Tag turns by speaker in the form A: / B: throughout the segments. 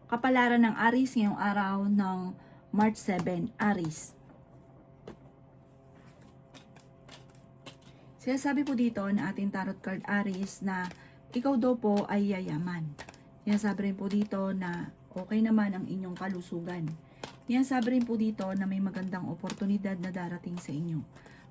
A: Kapalaran ng Aries ngayong araw ng March 7, Aries. Sinasabi po dito na ating tarot card Aries na ikaw daw po ay yayaman. Sinasabi rin po dito na okay naman ang inyong kalusugan. Sinasabi rin po dito na may magandang oportunidad na darating sa inyo.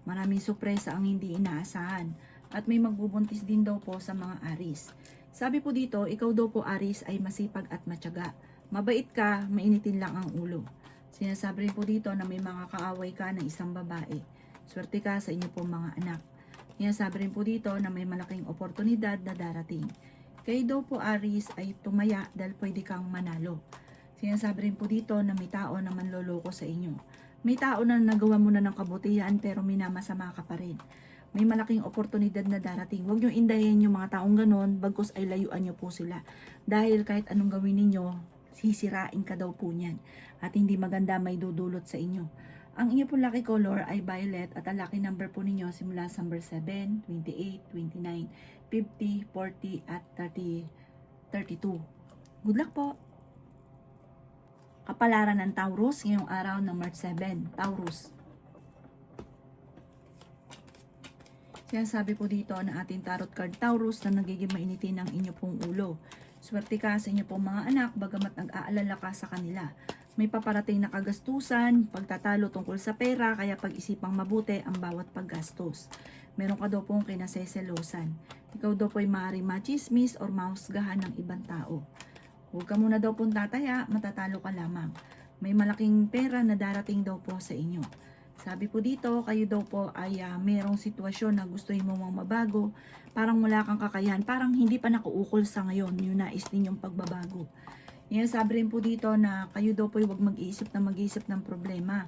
A: Maraming sorpresa ang hindi inaasahan at may magbubuntis din daw po sa mga Aries. Sabi po dito, ikaw daw po Aries ay masipag at matyaga. Mabait ka, mainitin lang ang ulo. Sinasabi rin po dito na may mga kaaway ka na isang babae. Swerte ka sa inyo pong mga anak. Sinasabi rin po dito na may malaking oportunidad na darating. Kayo daw po Aries ay tumaya dahil pwede kang manalo. Sinasabi rin po dito na may tao na manloloko sa inyo. May tao na nagawa mo na ng kabutihan pero minamasama ka pa rin. May malaking oportunidad na darating. Huwag nyo indahin yung mga taong ganon, bagkus ay layuan nyo po sila. Dahil kahit anong gawin ninyo, sisirain ka daw po niyan. At hindi maganda may dudulot sa inyo. Ang inyo po lucky color ay violet at ang lucky number po ninyo simula sa number 7, 28, 29, 50, 40 at 32. Good luck po! Kapalaran ng Taurus ngayong araw ng March 7, Taurus. Sinasabi po dito na ating tarot card Taurus na nagiging mainitin ang inyo pong ulo. Swerte ka sa inyo pong mga anak bagamat nag-aalala ka sa kanila. May paparating na kagastusan, pagtatalo tungkol sa pera, kaya pag-isipang mabuti ang bawat paggastos. Meron ka daw pong kinaseselosan. Ikaw daw po ay maaaring machismis or mahusgahan ng ibang tao. Huwag ka muna daw pong tataya, matatalo ka lamang. May malaking pera na darating daw po sa inyo. Sabi po dito, kayo daw po ay merong sitwasyon na gustuhin mo mang mabago, parang wala kang kakayahan, parang hindi pa nakuukol sa ngayon yung nais ninyong pagbabago. Yan, sabi rin po dito na kayo daw po ay huwag mag-iisip ng problema.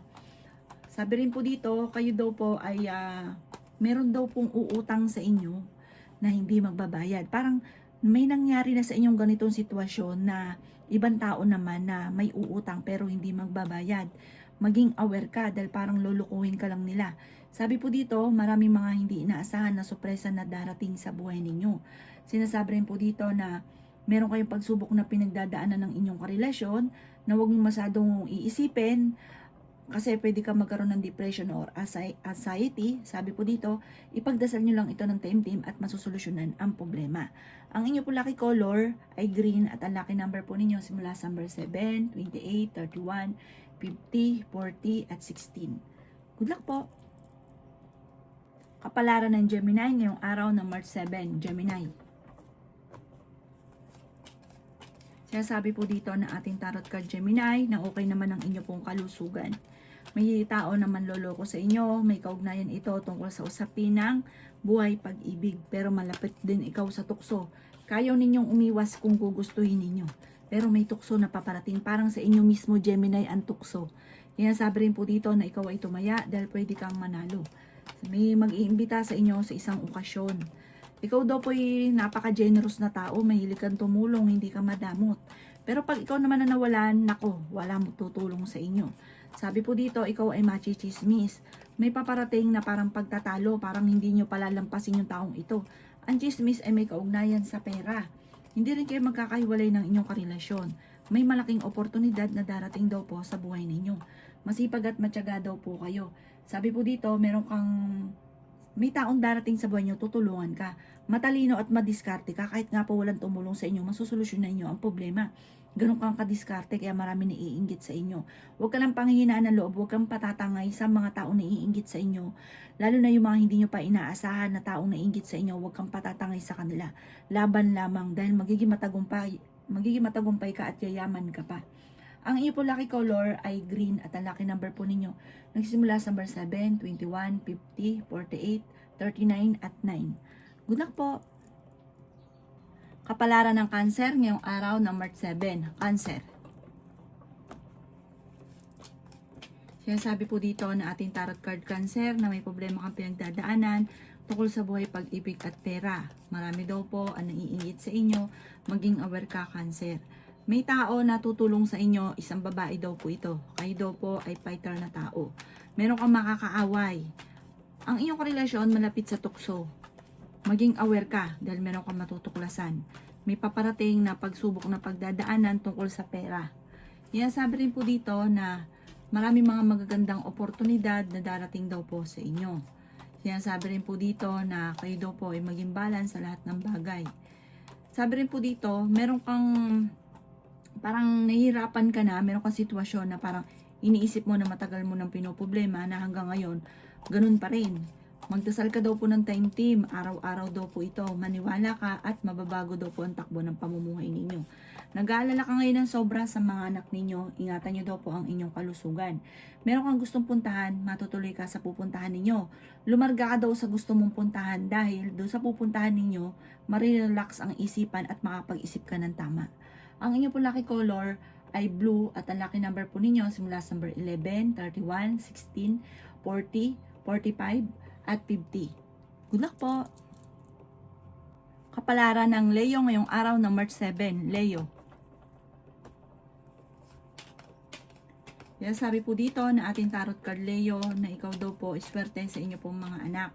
A: Sabi rin po dito, kayo daw po ay meron daw pong uutang sa inyo na hindi magbabayad. Parang may nangyari na sa inyong ganitong sitwasyon na ibang tao naman na may uutang pero hindi magbabayad. Maging aware ka dahil parang lulukuhin ka lang nila. Sabi po dito, maraming mga hindi inaasahan na sorpresa na darating sa buhay ninyo. Sinasabi rin po dito na meron kayong pagsubok na pinagdadaanan ng inyong karelasyon na huwag mong masyadong iisipin kasi pwede ka magkaroon ng depression or anxiety. Sabi po dito, ipagdasal nyo lang ito ng taimtim at masusolusyonan ang problema. Ang inyo po lucky color ay green at ang lucky number po ninyo simula sa number 7, 28, 31, 50, 40 at 16. Good luck po! Kapalaran ng Gemini ngayong araw ng March 7, Gemini. Sinasabi po dito na ating tarot card Gemini na okay naman ang inyo pong kalusugan. May tao na manloloko sa inyo, may kaugnayan ito tungkol sa usapin ng buhay pag-ibig. Pero malapit din ikaw sa tukso. Kayaw ninyong umiwas kung gugustuhin ninyo. Pero may tukso na paparating, parang sa inyo mismo Gemini ang tukso. Sinasabi rin po dito na ikaw ay tumaya dahil pwede kang manalo. May mag-iimbita sa inyo sa isang okasyon. Ikaw daw po ay napaka-generous na tao, mahilig kang tumulong, hindi ka madamot. Pero pag ikaw naman na nawalan, nako, wala mo tutulong sa inyo. Sabi po dito, ikaw ay machismis. May paparating na parang pagtatalo, parang hindi nyo palalampasin yung taong ito. Ang chismis ay may kaugnayan sa pera. Hindi rin kayo magkakahiwalay ng inyong karelasyon. May malaking oportunidad na darating daw po sa buhay ninyo. Masipag at matyaga daw po kayo. Sabi po dito, may taong darating sa buhay nyo, tutulungan ka. Matalino at madiskarte ka, kahit nga po walang tumulong sa inyo, masusolusyonan nyo ang problema. Ganun kang kadiskarte, kaya marami naiinggit sa inyo. Huwag ka lang panghihinaan ng loob, huwag kang patatangay sa mga taong naiinggit sa inyo. Lalo na yung mga hindi nyo pa inaasahan na taong naiinggit sa inyo, huwag kang patatangay sa kanila. Laban lamang dahil magiging matagumpay ka at yayaman ka pa. Ang iyo po lucky color ay green at ang lucky number po ninyo nagsisimula sa number 7, 21, 50, 48, 39 at 9. Good luck po! Kapalaran ng Cancer ngayong araw ng March 7, Cancer. Sinasabi po dito na ating tarot card Cancer na may problema kang pinagdadaanan tungkol sa buhay, pag-ibig at pera. Marami daw po ang naiingit sa inyo, maging aware ka Cancer. May tao na tutulong sa inyo, isang babae daw po ito. Kayo daw po ay fighter na tao. Meron kang makakaaway. Ang inyong relasyon malapit sa tukso. Maging aware ka dahil meron kang matutuklasan. May paparating na pagsubok na pagdadaanan tungkol sa pera. Yan sabi rin po dito na marami mga magagandang oportunidad na darating daw po sa inyo. Yan sabi rin po dito na kayo daw po ay maging balance sa lahat ng bagay. Sabi rin po dito, meron kang parang nahihirapan ka na, meron kang sitwasyon na parang iniisip mo na matagal mo nang pinoproblema na hanggang ngayon, ganun pa rin. Magdasal ka daw po ng time team, araw-araw daw po ito, maniwala ka at mababago daw po ang takbo ng pamumuhay ninyo. Nag-aalala ka ngayon ng sobra sa mga anak ninyo, ingatan nyo daw po ang inyong kalusugan. Meron kang gustong puntahan, matutuloy ka sa pupuntahan ninyo. Lumarga ka daw sa gusto mong puntahan dahil doon sa pupuntahan ninyo, marirelax ang isipan at makapag-isip ka ng tama. Ang inyong po lucky color ay blue at ang lucky number po ninyo simula sa number 11, 31, 16, 40, 45, at 50. Good luck po! Kapalaran ng Leo ngayong araw ng March 7. Leo. Yan sabi po dito na ating tarot card Leo na ikaw daw po iswerte sa inyo pong mga anak.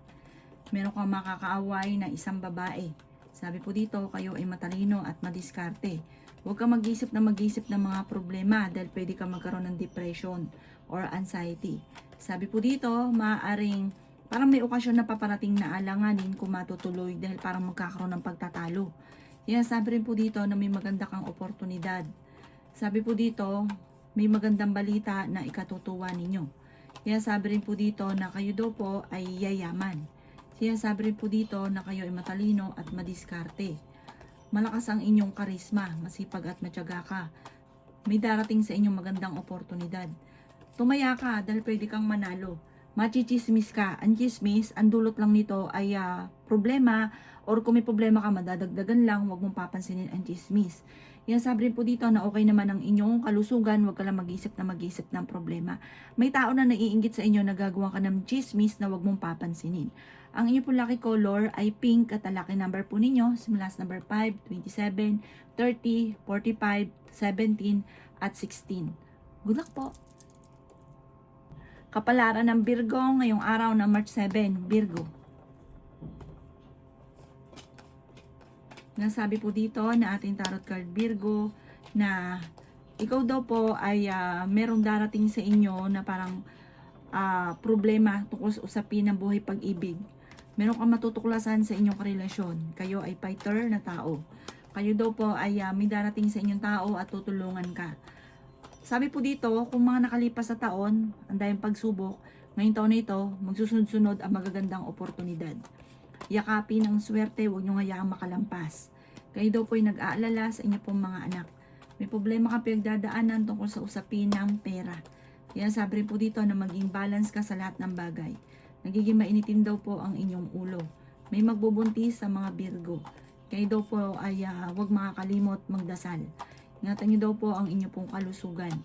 A: Meron kang makakaaway na isang babae. Sabi po dito kayo ay matalino at madiskarte. Huwag kang mag-isip ng mga problema dahil pwede kang magkaroon ng depression or anxiety. Sabi po dito, maaaring parang may okasyon na paparating na alanganin kung matutuloy dahil parang magkakaroon ng pagtatalo. Yan, sabi rin po dito na may maganda kang oportunidad. Sabi po dito, may magandang balita na ikatutuwa ninyo. Yan, sabi rin po dito na kayo daw po ay yayaman. Yan, sabi rin po dito na kayo ay matalino at madiskarte. Malakas ang inyong karisma, masipag at matyaga ka. May darating sa inyong magandang oportunidad. Tumaya ka dahil pwede kang manalo. Machichismis ka. Ang chismis, ang dulot lang nito ay problema or kung may problema ka, madadagdagan lang, huwag mong papansinin ang chismis. Yan sabi rin po dito na okay naman ang inyong kalusugan, huwag ka lang mag-isip ng problema. May tao na naiinggit sa inyo na gagawa ka ng chismis na huwag mong papansinin. Ang inyong po lucky color ay pink at ang lucky number po ninyo, simula sa number 5, 27, 30, 45, 17, at 16. Good luck po! Kapalaran ng Virgo ngayong araw ng March 7, Virgo. Nasabi po dito na ating tarot card Virgo na ikaw daw po ay merong darating sa inyo na parang problema tungkol sa usapin ng buhay pag-ibig. Meron kang matutuklasan sa inyong relasyon. Kayo ay fighter na tao. Kayo daw po ay may darating sa inyong tao at tutulungan ka. Sabi po dito, kung mga nakalipas sa taon, ang dahil pagsubok, ngayong taon na ito, magsusunod-sunod ang magagandang oportunidad. Yakapin ang swerte, huwag nyo hayaang makalampas. Kayo daw po ay nag-aalala sa inyo pong mga anak. May problema kang pinagdadaanan tungkol sa usapin ng pera. Yan sabi rin po dito na maging balance ka sa lahat ng bagay. Nagiging mainitin daw po ang inyong ulo. May magbubuntis sa mga Virgo. Kayo daw po ay huwag makakalimot magdasal. Ingatan niyo daw po ang inyo pong kalusugan.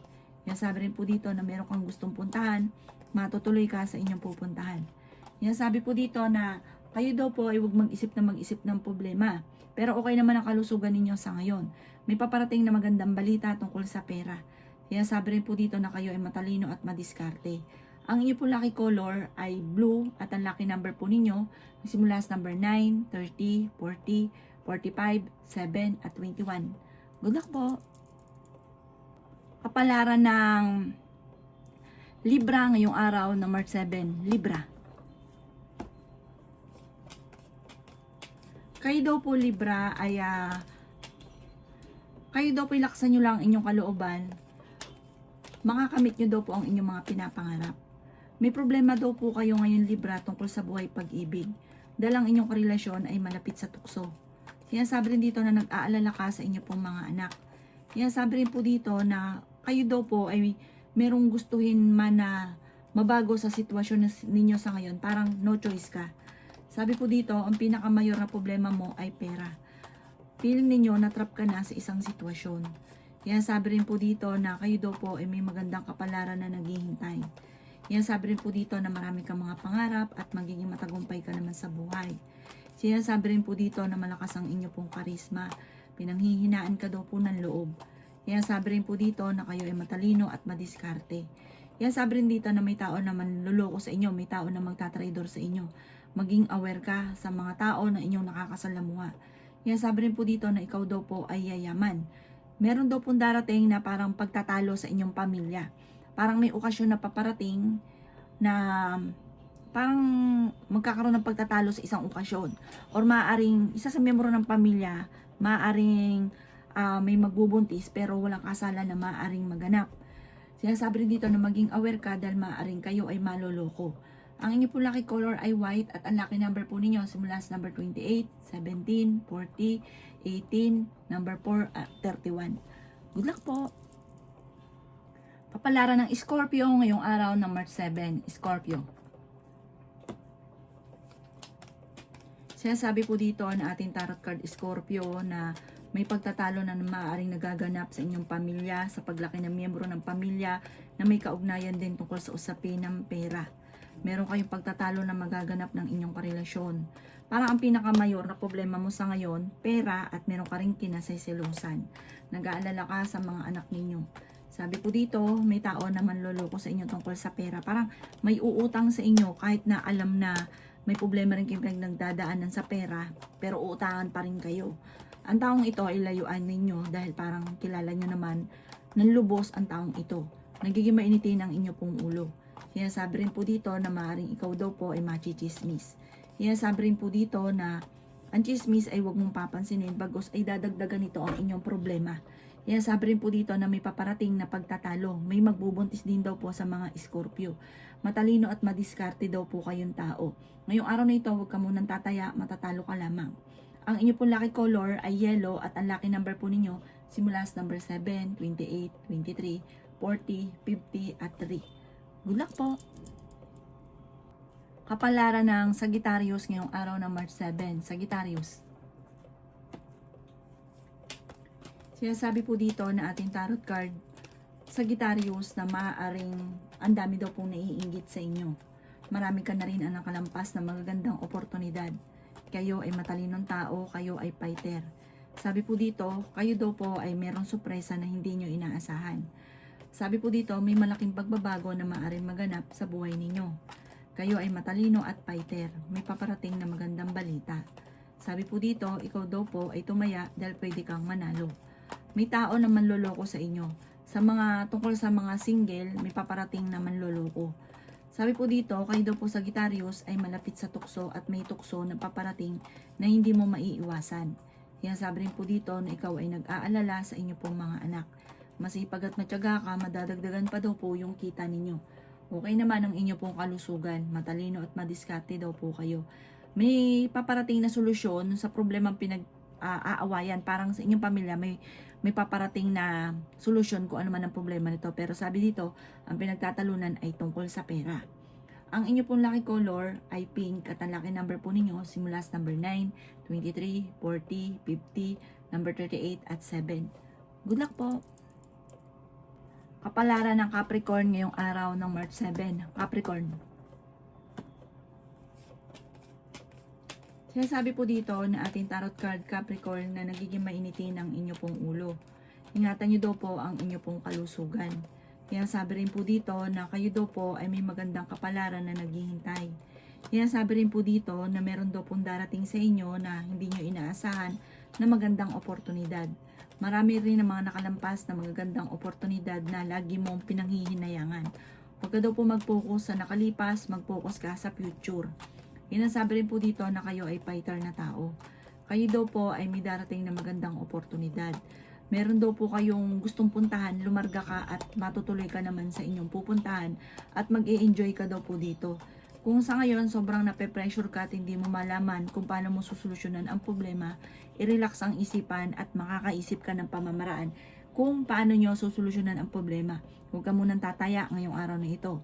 A: Yan sabi rin po dito na meron kang gustong puntahan, matutuloy ka sa inyong pupuntahan. Yan sabi po dito na kayo daw po ay huwag mag-isip ng problema. Pero okay naman ang kalusugan ninyo sa ngayon. May paparating na magandang balita tungkol sa pera. Yan sabi rin po dito na kayo ay matalino at madiskarte. Ang inyo po lucky color ay blue at ang lucky number po ninyo simula sa number 9, 30, 40, 45, 7 at 21. Good luck po! Kapalaran ng Libra ngayong araw ng March 7. Libra. Kayo daw po Libra ay kayo daw po ilaksan nyo lang inyong kalooban. Makakamit nyo daw po ang inyong mga pinapangarap. May problema daw po kayo ngayon Libra tungkol sa buhay pag-ibig. Dahil ang inyong karelasyon ay malapit sa tukso. Sinasabi rin dito na nag-aalala ka sa inyo pong mga anak. Sinasabi rin po dito na kayo daw po ay merong gustuhin man na mabago sa sitwasyon ninyo sa ngayon. Parang no choice ka. Sabi po dito, ang pinakamayor na problema mo ay pera. Feeling ninyo na-trap ka na sa isang sitwasyon. Sabi rin po dito na kayo daw po ay may magandang kapalaran na naghihintay. Sabi rin po dito na marami kang mga pangarap at magiging matagumpay ka naman sa buhay. Sinasabi rin po dito na malakas ang inyo pong karisma. Pinanghihinaan ka daw po ng loob. Sabi rin po dito na kayo ay matalino at madiskarte. Sabi rin dito na may tao na manluloko sa inyo, may tao na magtatraidor sa inyo. Maging aware ka sa mga tao na inyong nakakasalamuha. Yan, sabi rin po dito na ikaw daw po ay yayaman. Meron daw pong darating na parang pagtatalo sa inyong pamilya. Parang may okasyon na paparating na parang magkakaroon ng pagtatalo sa isang okasyon. Or maaaring isa sa miyembro ng pamilya, maaaring may magbubuntis pero walang kasalan na maaaring maganap. Sinasabi rin dito na maging aware ka dahil maaaring kayo ay maloloko. Ang inyo po lucky color ay white at ang lucky number po ninyo simula sa number 28, 17, 40, 18, number 4 at 31. Good luck po! Kapalaran ng Scorpio ngayong araw ng March 7. Scorpio. Sinasabi po dito na ating tarot card Scorpio na may pagtatalo na maaaring nagaganap sa inyong pamilya, sa paglaki ng miyembro ng pamilya na may kaugnayan din tungkol sa usapin ng pera. Meron kayong pagtatalo na magaganap ng inyong karelasyon. Parang ang pinakamayor na problema mo sa ngayon, pera at meron ka rin kinasayselosan. Nag-aalala ka sa mga anak ninyo. Sabi po dito, may tao na manloloko sa inyo tungkol sa pera. Parang may uutang sa inyo kahit na alam na may problema rin kayong nagdadaanan sa pera, pero uutangan pa rin kayo. Ang taong ito ay layuan ninyo dahil parang kilala nyo naman nanlubos ang taong ito. Nagiging mainitin ang inyo pong ulo. Sinasabi rin po dito na maaaring ikaw daw po ay machichismis. Sinasabi rin po dito na ang chismis ay huwag mong papansinin bagos ay dadagdagan nito ang inyong problema. Sinasabi rin po dito na may paparating na pagtatalo. May magbubuntis din daw po sa mga Scorpio. Matalino at madiskarte daw po kayong tao. Ngayong araw na ito, huwag ka munang tataya, matatalo ka lamang. Ang inyo pong lucky color ay yellow at ang lucky number po ninyo simula sa number 7, 28, 23, 40, 50 at 3. Good luck po! Kapalaran ng Sagittarius ngayong araw ng March 7. Sagittarius. Sinasabi po dito na ating tarot card Sagittarius na maaaring ang dami daw pong naiinggit sa inyo. Marami ka na rin ang nakalampas na magagandang oportunidad. Kayo ay matalinong tao, kayo ay fighter. Sabi po dito, kayo daw po ay merong sorpresa na hindi nyo inaasahan. Sabi po dito, may malaking pagbabago na maaaring maganap sa buhay ninyo. Kayo ay matalino at fighter. May paparating na magandang balita. Sabi po dito, ikaw daw po ay tumaya dahil pwede kang manalo. May tao na manloloko sa inyo. Tungkol sa mga single, may paparating na manloloko. Sabi po dito, kayo daw po Sagittarius ay malapit sa tukso at may tukso na paparating na hindi mo maiiwasan. Sabi rin po dito na ikaw ay nag-aalala sa inyo pong mga anak. Masipag at matyaga ka, madadagdagan pa daw po yung kita ninyo. Okay naman ang inyo pong kalusugan, matalino at madiskarte daw po kayo. May paparating na solusyon sa problemang aawayan. Parang sa inyong pamilya may paparating na solusyon kung ano man ang problema nito. Pero sabi dito, ang pinagtatalunan ay tungkol sa pera. Ang inyo pong lucky color ay pink at ang lucky number po ninyo simula sa number 9, 23, 40, 50, number 38 at 7. Good luck po! Kapalaran ng Capricorn ngayong araw ng March 7. Capricorn. Sinasabi po dito na ating tarot card Capricorn na nagiging mainitin ang inyo pong ulo. Ingatan nyo daw po ang inyo pong kalusugan. Sinasabi rin po dito na kayo daw po ay may magandang kapalaran na naghihintay. Sinasabi rin po dito na meron daw pong darating sa inyo na hindi nyo inaasahan na magandang oportunidad. Marami rin ang mga nakalampas na magagandang oportunidad na lagi mong pinanghihinayangan. Huwag ka daw po mag-focus sa nakalipas, mag-focus ka sa future. Sinasabi rin po dito na kayo ay fighter na tao. Kayo daw po ay may darating na magandang oportunidad. Meron daw po kayong gustong puntahan, lumarga ka at matutuloy ka naman sa inyong pupuntahan at mag-e-enjoy ka daw po dito. Kung sa ngayon sobrang nape-pressure ka at hindi mo malaman kung paano mo susolusyonan ang problema, i-relax ang isipan at makakaisip ka ng pamamaraan kung paano nyo susolusyonan ang problema. Huwag ka munang tataya ngayong araw na ito.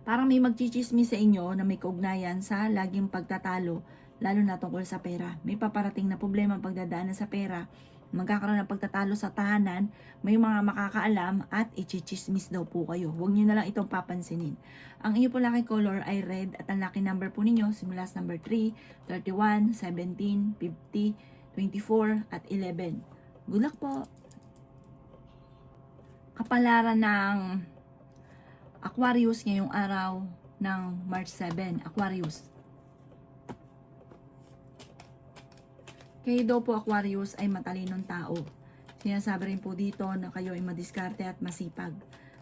A: Parang may magchichismis sa inyo na may kaugnayan sa laging pagtatalo, lalo na tungkol sa pera. May paparating na problema ang pagdadaanan sa pera, magkakaroon ng pagtatalo sa tahanan, may mga makakaalam at ichichismis daw po kayo. Huwag nyo na lang itong papansinin. Ang inyo po lucky color ay red at ang lucky number po ninyo simula sa number 3, 31, 17, 50, 24 at 11. Good luck po! Kapalaran ng Aquarius ngayong araw ng March 7. Aquarius. Kayo daw po Aquarius ay matalinong tao. Sinasabi rin po dito na kayo ay madiskarte at masipag.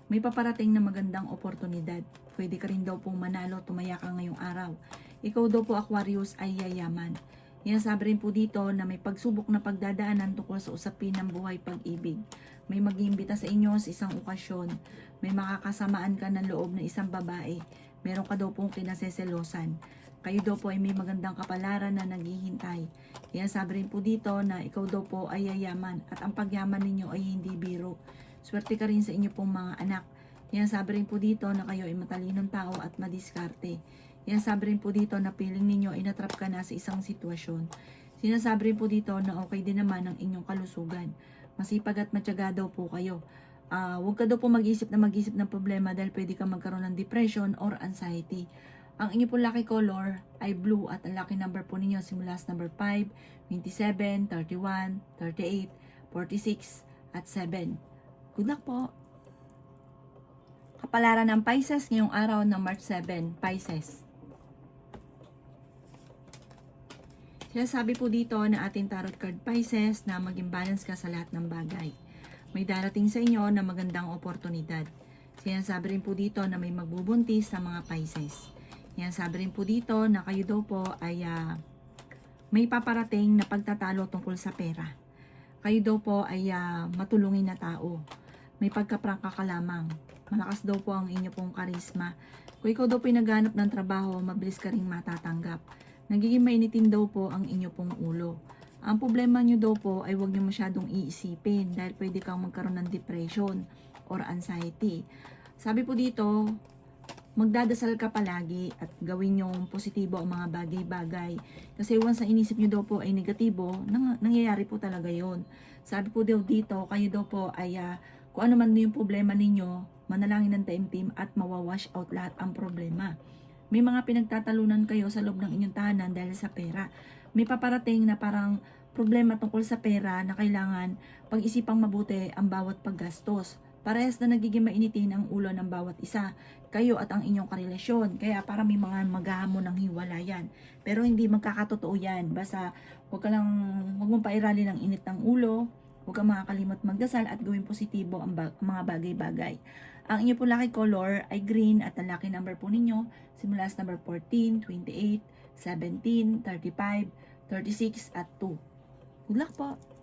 A: May paparating na magandang oportunidad. Pwede ka rin daw pong manalo, tumaya ka ngayong araw. Ikaw daw po Aquarius ay yayaman. Sinasabi rin po dito na may pagsubok na pagdadaanan tungkol sa usapin ng buhay pag-ibig. May mag-iimbita sa inyo sa isang okasyon. May makakasamaan ka ng loob ng isang babae. Meron ka daw pong kinaseselosan. Kayo daw po ay may magandang kapalaran na naghihintay. Yan sabi rin po dito na ikaw daw po ay yayaman at ang pagyaman ninyo ay hindi biro. Swerte ka rin sa inyo pong mga anak. Yan sabi rin po dito na kayo ay matalinong tao at madiskarte. Yan sabi rin po dito na feeling ninyo ay natrap ka na sa isang sitwasyon. Sinasabi rin po dito na okay din naman ang inyong kalusugan. Masipag at matyaga daw po kayo. Huwag ka daw po mag-isip ng problema dahil pwede ka magkaroon ng depression or anxiety. Ang inyo po lucky color ay blue at ang lucky number po ninyo simula sa number 5, 27, 31, 38, 46, at 7. Good luck po! Kapalaran ng Pisces ngayong araw ng March 7, Pisces. Sinasabi po dito na ating tarot card Pisces na maging balance ka sa lahat ng bagay. May darating sa inyo na magandang oportunidad. Sinasabi rin po dito na may magbubuntis sa mga Pisces. Yan, sabi rin po dito na kayo daw po ay may paparating na pagtatalo tungkol sa pera. Kayo daw po ay matulungin na tao. May pagkaprangka ka lamang. Malakas daw po ang inyo pong karisma. Kung ikaw daw po naghanap ng trabaho, mabilis ka rin matatanggap. Nagiging mainitin daw po ang inyo pong ulo. Ang problema nyo daw po ay huwag nyo masyadong iisipin dahil pwede kang magkaroon ng depression or anxiety. Sabi po dito, magdadasal ka palagi at gawin yung positibo ang mga bagay-bagay. Kasi once na inisip nyo daw po ay negatibo, nangyayari po talaga yon. Sabi po daw dito, kayo daw po ay kung ano man yung problema ninyo, manalangin ng taimtim at mawawash out lahat ang problema. May mga pinagtatalunan kayo sa loob ng inyong tahanan dahil sa pera. May paparating na parang problema tungkol sa pera na kailangan pag-isipang mabuti ang bawat paggastos. Parehas na nagiging mainitin ang ulo ng bawat isa, kayo at ang inyong karelasyon. Kaya para may mga maghahamon ng hiwalayan. Pero hindi magkakatotoo yan. Basta huwag mong pairali ng init ng ulo, huwag kang makakalimot magdasal at gawin positibo ang mga bagay-bagay. Ang inyo po lucky color ay green at ang lucky number po ninyo simula sa number 14, 28, 17, 35, 36 at 2. Good luck po!